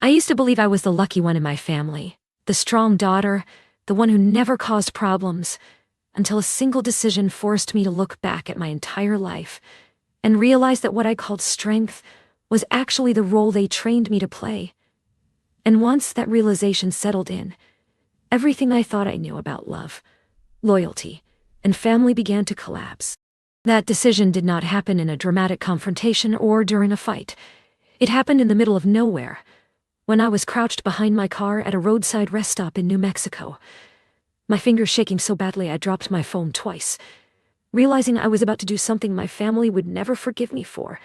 used to believe I was the lucky one in my family, the strong daughter, the one who never caused problems, until a single decision forced me to look back at my entire life and realize that what I called strength was actually the role they trained me to play. And once that realization settled in, everything I thought I knew about love, loyalty, and family began to collapse. That decision did not happen in a dramatic confrontation or during a fight. It happened in the middle of nowhere, when I was crouched behind my car at a roadside rest stop in New Mexico. My fingers shaking so badly I dropped my phone twice, realizing I was about to do something my family would never forgive me for,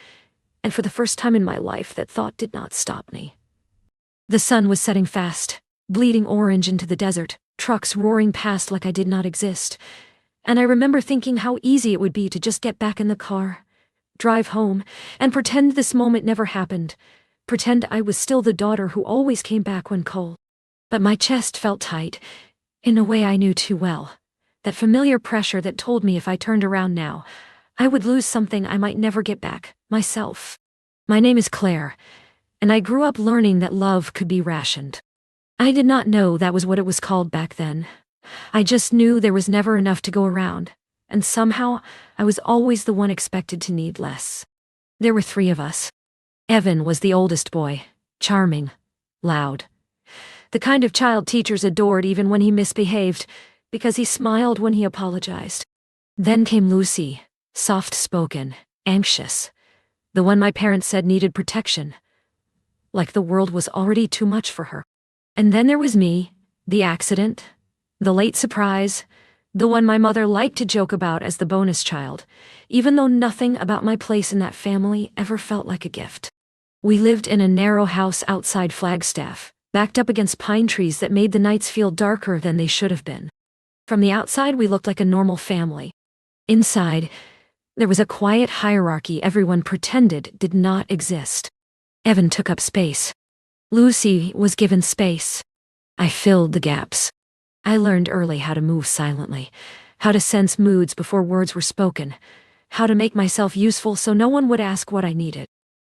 and for the first time in my life that thought did not stop me. The sun was setting fast, bleeding orange into the desert, trucks roaring past like I did not exist, and I remember thinking how easy it would be to just get back in the car, drive home, and pretend this moment never happened, pretend I was still the daughter who always came back when called. But my chest felt tight, in a way I knew too well, that familiar pressure that told me if I turned around now, I would lose something I might never get back, myself. My name is Claire, and I grew up learning that love could be rationed. I did not know that was what it was called back then. I just knew there was never enough to go around, and somehow I was always the one expected to need less. There were 3 of us. Evan was the oldest boy, charming, loud. The kind of child teachers adored even when he misbehaved, because he smiled when he apologized. Then came Lucy, soft-spoken, anxious, the one my parents said needed protection, like the world was already too much for her. And then there was me, the accident, the late surprise, the one my mother liked to joke about as the bonus child, even though nothing about my place in that family ever felt like a gift. We lived in a narrow house outside Flagstaff, backed up against pine trees that made the nights feel darker than they should have been. From the outside we looked like a normal family. Inside, there was a quiet hierarchy everyone pretended did not exist. Evan took up space. Lucy was given space. I filled the gaps. I learned early how to move silently, how to sense moods before words were spoken, how to make myself useful so no one would ask what I needed.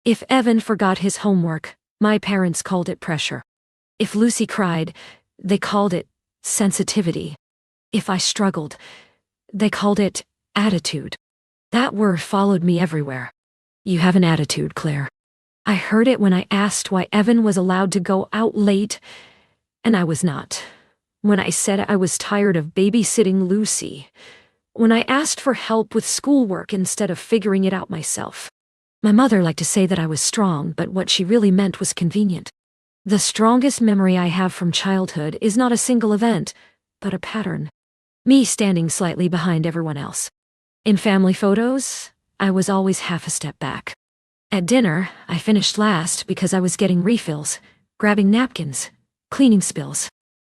If Evan forgot his homework, my parents called it pressure. If Lucy cried, they called it sensitivity. If I struggled, they called it attitude. That word followed me everywhere. You have an attitude, Claire. I heard it when I asked why Evan was allowed to go out late, and I was not. When I said I was tired of babysitting Lucy. When I asked for help with schoolwork instead of figuring it out myself. My mother liked to say that I was strong, but what she really meant was convenient. The strongest memory I have from childhood is not a single event, but a pattern. Me standing slightly behind everyone else. In family photos, I was always half a step back. At dinner, I finished last because I was getting refills, grabbing napkins, cleaning spills.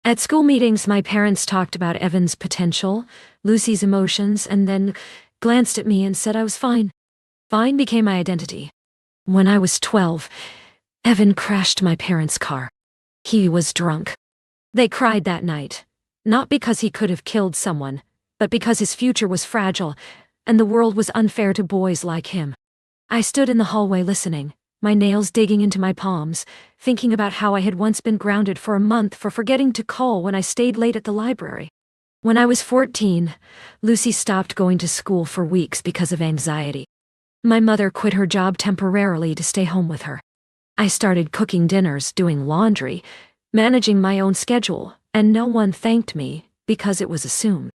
At school meetings, my parents talked about Evan's potential, Lucy's emotions, and then glanced at me and said I was fine. Fine became my identity. When I was 12, Evan crashed my parents' car. He was drunk. They cried that night, not because he could have killed someone, but because his future was fragile, and the world was unfair to boys like him. I stood in the hallway listening, my nails digging into my palms, thinking about how I had once been grounded for a month for forgetting to call when I stayed late at the library. When I was 14, Lucy stopped going to school for weeks because of anxiety. My mother quit her job temporarily to stay home with her. I started cooking dinners, doing laundry, managing my own schedule, and no one thanked me because it was assumed.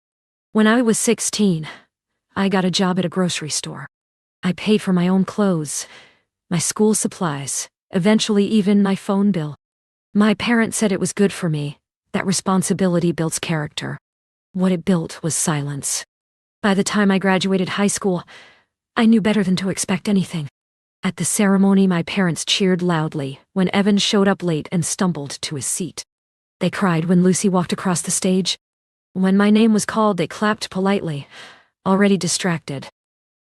When I was 16, I got a job at a grocery store. I paid for my own clothes, my school supplies, eventually even my phone bill. My parents said it was good for me, that responsibility builds character. What it built was silence. By the time I graduated high school, I knew better than to expect anything. At the ceremony, my parents cheered loudly when Evan showed up late and stumbled to his seat. They cried when Lucy walked across the stage. When my name was called, they clapped politely, already distracted.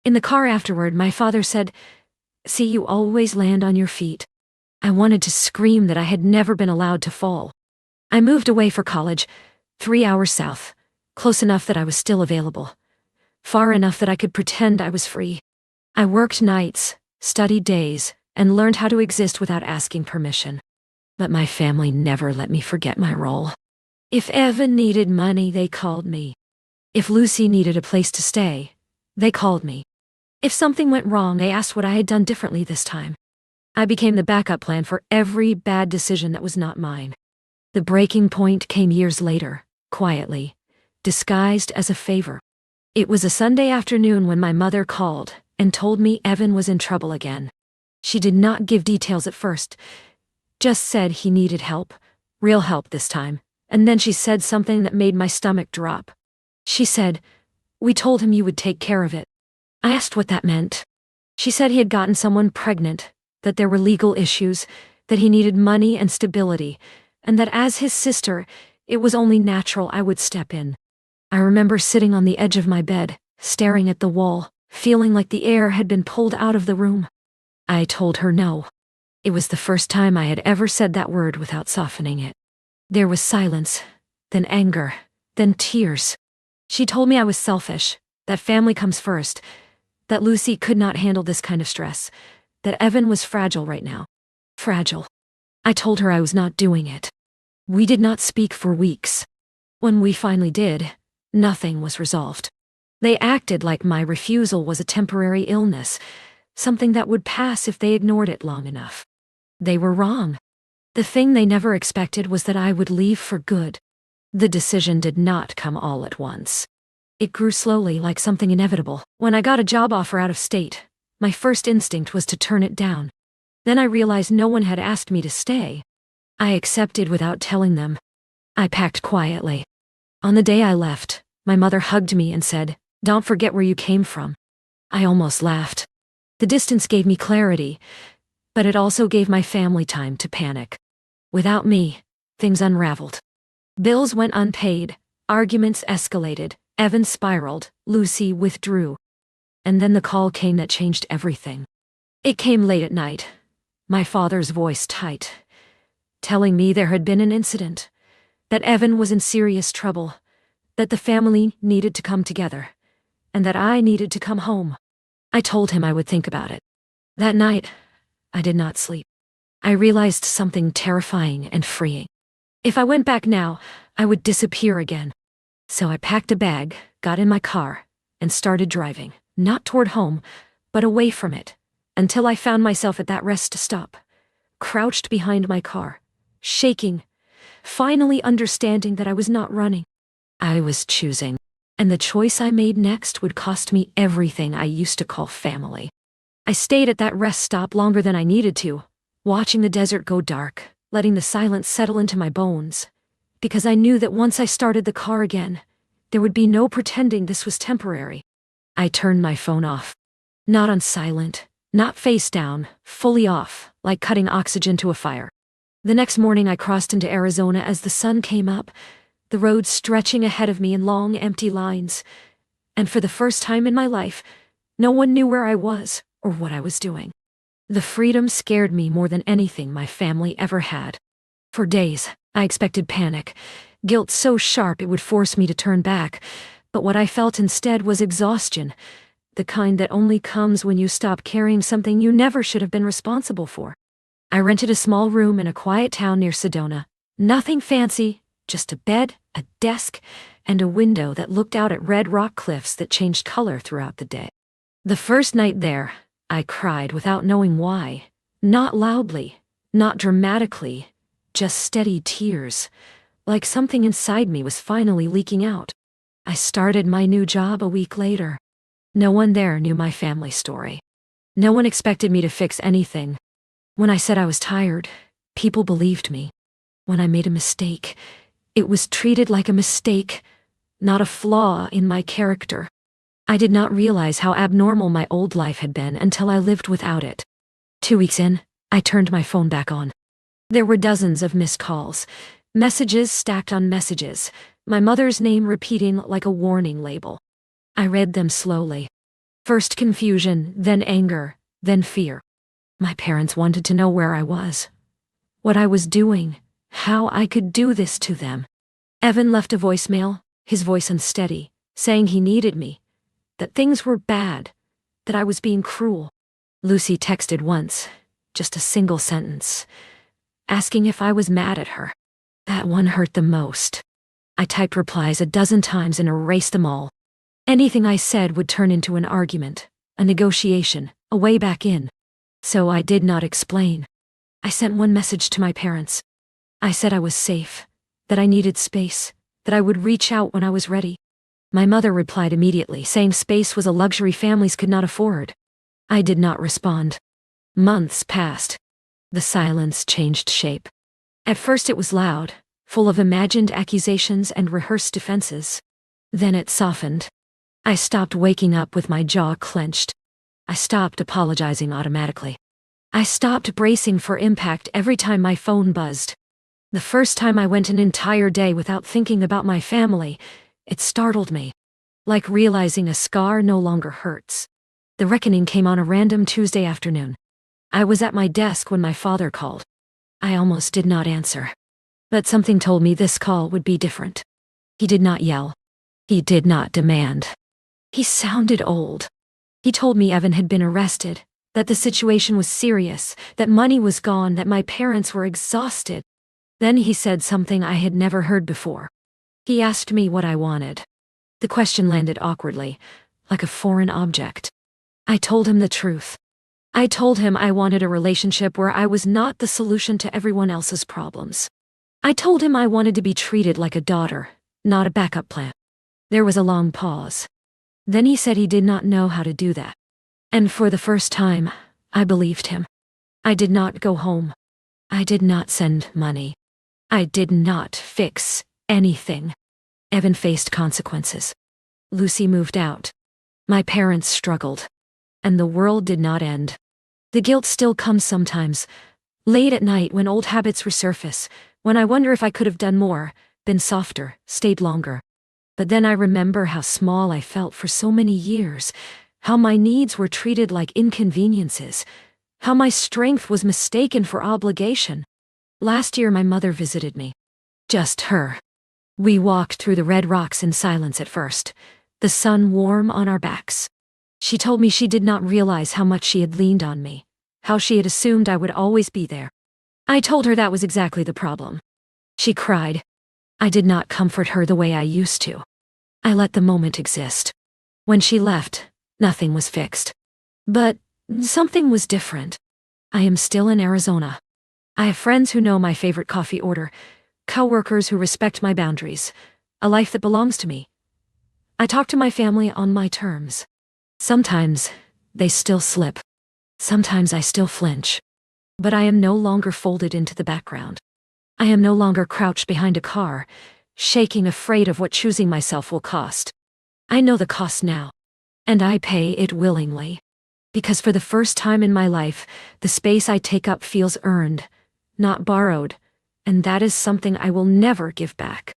In the car afterward, my father said, "See, you always land on your feet." I wanted to scream that I had never been allowed to fall. I moved away for college, 3 hours south, close enough that I was still available, far enough that I could pretend I was free. I worked nights, studied days, and learned how to exist without asking permission. But my family never let me forget my role. If Evan needed money, they called me. If Lucy needed a place to stay, they called me. If something went wrong, they asked what I had done differently this time. I became the backup plan for every bad decision that was not mine. The breaking point came years later, quietly, disguised as a favor. It was a Sunday afternoon when my mother called and told me Evan was in trouble again. She did not give details at first, just said he needed help, real help this time, and then she said something that made my stomach drop. She said, "We told him you would take care of it." I asked what that meant. She said he had gotten someone pregnant, that there were legal issues, that he needed money and stability, and that as his sister, it was only natural I would step in. I remember sitting on the edge of my bed, staring at the wall, feeling like the air had been pulled out of the room. I told her no. It was the first time I had ever said that word without softening it. There was silence, then anger, then tears. She told me I was selfish, that family comes first, that Lucy could not handle this kind of stress, that Evan was fragile right now. Fragile. I told her I was not doing it. We did not speak for weeks. When we finally did, nothing was resolved. They acted like my refusal was a temporary illness, something that would pass if they ignored it long enough. They were wrong. The thing they never expected was that I would leave for good. The decision did not come all at once. It grew slowly, like something inevitable. When I got a job offer out of state, my first instinct was to turn it down. Then I realized no one had asked me to stay. I accepted without telling them. I packed quietly. On the day I left, my mother hugged me and said, "Don't forget where you came from." I almost laughed. The distance gave me clarity, but it also gave my family time to panic. Without me, things unraveled. Bills went unpaid, arguments escalated, Evan spiraled, Lucy withdrew. And then the call came that changed everything. It came late at night, my father's voice tight, telling me there had been an incident, that Evan was in serious trouble, that the family needed to come together, and that I needed to come home. I told him I would think about it. That night, I did not sleep. I realized something terrifying and freeing. If I went back now, I would disappear again. So I packed a bag, got in my car, and started driving, not toward home, but away from it, until I found myself at that rest stop, crouched behind my car, shaking, finally understanding that I was not running. I was choosing, and the choice I made next would cost me everything I used to call family. I stayed at that rest stop longer than I needed to, watching the desert go dark, letting the silence settle into my bones, because I knew that once I started the car again, there would be no pretending this was temporary. I turned my phone off. Not on silent, not face down, fully off, like cutting oxygen to a fire. The next morning I crossed into Arizona as the sun came up, the road stretching ahead of me in long, empty lines. And for the first time in my life, no one knew where I was or what I was doing. The freedom scared me more than anything my family ever had. For days, I expected panic, guilt so sharp it would force me to turn back, but what I felt instead was exhaustion, the kind that only comes when you stop carrying something you never should have been responsible for. I rented a small room in a quiet town near Sedona. Nothing fancy, just a bed, a desk, and a window that looked out at red rock cliffs that changed color throughout the day. The first night there, I cried without knowing why. Not loudly, not dramatically, just steady tears, like something inside me was finally leaking out. I started my new job a week later. No one there knew my family story. No one expected me to fix anything. When I said I was tired, people believed me. When I made a mistake, it was treated like a mistake, not a flaw in my character. I did not realize how abnormal my old life had been until I lived without it. 2 weeks in, I turned my phone back on. There were dozens of missed calls, messages stacked on messages, my mother's name repeating like a warning label. I read them slowly. First confusion, then anger, then fear. My parents wanted to know where I was, what I was doing, how I could do this to them. Evan left a voicemail, his voice unsteady, saying he needed me, that things were bad, that I was being cruel. Lucy texted once, just a single sentence. asking if I was mad at her. That one hurt the most. I typed replies a dozen times and erased them all. Anything I said would turn into an argument, a negotiation, a way back in. So I did not explain. I sent one message to my parents. I said I was safe, that I needed space, that I would reach out when I was ready. My mother replied immediately, saying space was a luxury families could not afford. I did not respond. Months passed. The silence changed shape. At first it was loud, full of imagined accusations and rehearsed defenses. Then it softened. I stopped waking up with my jaw clenched. I stopped apologizing automatically. I stopped bracing for impact every time my phone buzzed. The first time I went an entire day without thinking about my family, it startled me. Like realizing a scar no longer hurts. The reckoning came on a random Tuesday afternoon. I was at my desk when my father called. I almost did not answer. But something told me this call would be different. He did not yell. He did not demand. He sounded old. He told me Evan had been arrested, that the situation was serious, that money was gone, that my parents were exhausted. Then he said something I had never heard before. He asked me what I wanted. The question landed awkwardly, like a foreign object. I told him the truth. I told him I wanted a relationship where I was not the solution to everyone else's problems. I told him I wanted to be treated like a daughter, not a backup plan. There was a long pause. Then he said he did not know how to do that. And for the first time, I believed him. I did not go home. I did not send money. I did not fix anything. Evan faced consequences. Lucy moved out. My parents struggled. And the world did not end. The guilt still comes sometimes. Late at night when old habits resurface, when I wonder if I could have done more, been softer, stayed longer. But then I remember how small I felt for so many years, how my needs were treated like inconveniences, how my strength was mistaken for obligation. Last year my mother visited me. Just her. We walked through the red rocks in silence at first, the sun warm on our backs. She told me she did not realize how much she had leaned on me, how she had assumed I would always be there. I told her that was exactly the problem. She cried. I did not comfort her the way I used to. I let the moment exist. When she left, nothing was fixed. But something was different. I am still in Arizona. I have friends who know my favorite coffee order, coworkers who respect my boundaries, a life that belongs to me. I talk to my family on my terms. Sometimes they still slip. Sometimes I still flinch. But I am no longer folded into the background. I am no longer crouched behind a car, shaking, afraid of what choosing myself will cost. I know the cost now, and I pay it willingly. Because for the first time in my life, the space I take up feels earned, not borrowed, and that is something I will never give back.